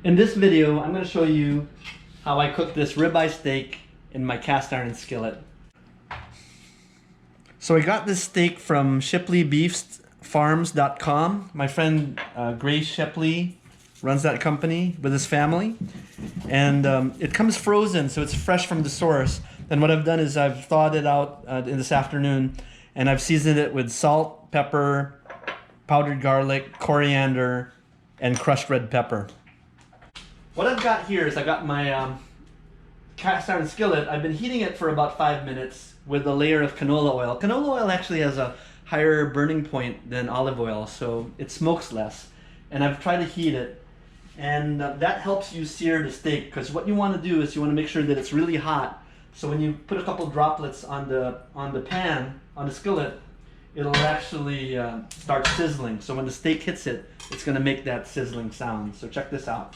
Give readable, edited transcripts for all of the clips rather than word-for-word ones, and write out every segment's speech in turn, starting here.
In this video, I'm going to show you how I cook this ribeye steak in my cast iron skillet. So I got this steak from ShipleyBeefsFarms.com. My friend Grace Shipley runs that company with his family. And it comes frozen, so it's fresh from the source. And what I've done is I've thawed it out in this afternoon, and I've seasoned it with salt, pepper, powdered garlic, coriander, and crushed red pepper. What I've got here is I've got my cast iron skillet. I've been heating it for about 5 minutes with a layer of canola oil. Canola oil actually has a higher burning point than olive oil, so it smokes less. And I've tried to heat it, and that helps you sear the steak, because what you want to do is you want to make sure that it's really hot. So when you put a couple droplets on the pan, on the skillet, it'll actually start sizzling. So when the steak hits it, it's going to make that sizzling sound. So check this out.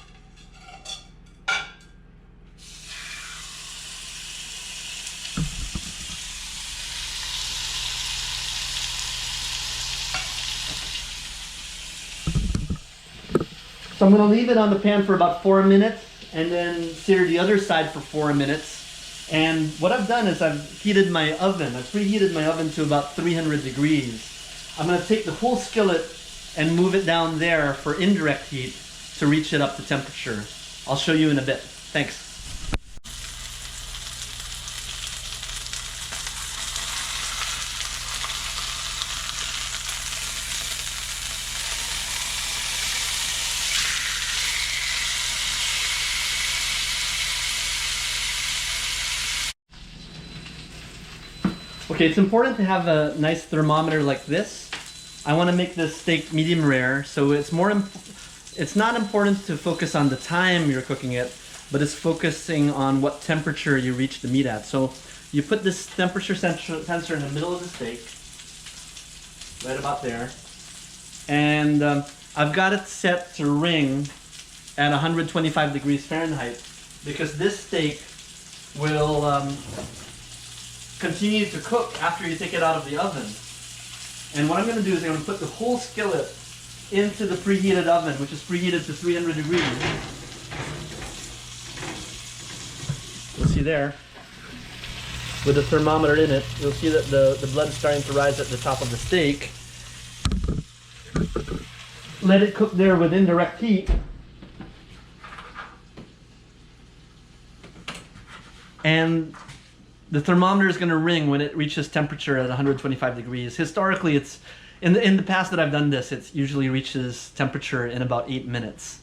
So I'm going to leave it on the pan for about 4 minutes and then sear the other side for 4 minutes. And what I've done is I've heated my oven. I've preheated my oven to about 300 degrees. I'm going to take the whole skillet and move it down there for indirect heat to reach it up to temperature. I'll show you in a bit. Thanks. Okay, it's important to have a nice thermometer like this. I want to make this steak medium rare, so it's not important to focus on the time you're cooking it, but it's focusing on what temperature you reach the meat at. So you put this temperature sensor in the middle of the steak, right about there, and I've got it set to ring at 125 degrees Fahrenheit, because this steak will continue to cook after you take it out of the oven. And what I'm going to do is I'm going to put the whole skillet into the preheated oven, which is preheated to 300 degrees. You'll see there, with the thermometer in it, you'll see that the blood is starting to rise at the top of the steak. Let it cook there with indirect heat. And the thermometer is going to ring when it reaches temperature at 125 degrees. Historically, it's in the past that I've done this, it usually reaches temperature in about 8 minutes.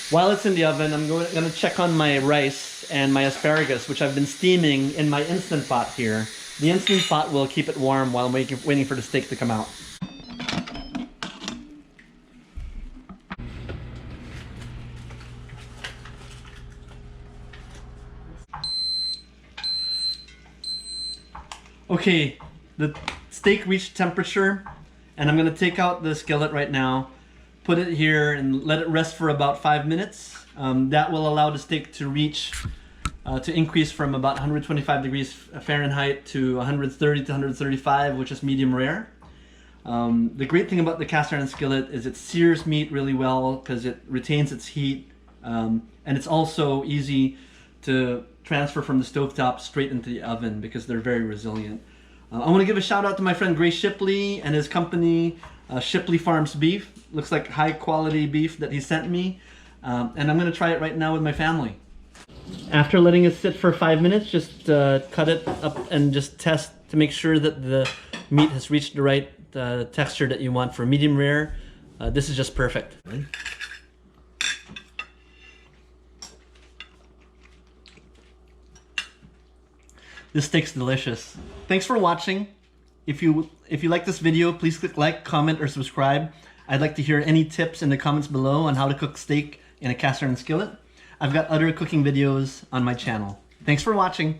While it's in the oven, I'm going to check on my rice and my asparagus, which I've been steaming in my Instant Pot here. The Instant Pot will keep it warm while I'm waiting for the steak to come out. Okay, the steak reached temperature, and I'm going to take out the skillet right now, put it here, and let it rest for about 5 minutes. That will allow the steak to increase from about 125 degrees Fahrenheit to 130 to 135, which is medium rare. The great thing about the cast iron skillet is it sears meat really well because it retains its heat, and it's also easy to transfer from the stovetop straight into the oven because they're very resilient. I want to give a shout out to my friend Grace Shipley and his company, Shipley Farms Beef. Looks like high quality beef that he sent me. And I'm going to try it right now with my family. After letting it sit for 5 minutes, just cut it up and just test to make sure that the meat has reached the right texture that you want for medium rare. This is just perfect. This steak's delicious. Thanks for watching. If you like this video, please click like, comment, or subscribe. I'd like to hear any tips in the comments below on how to cook steak in a cast iron skillet. I've got other cooking videos on my channel. Thanks for watching.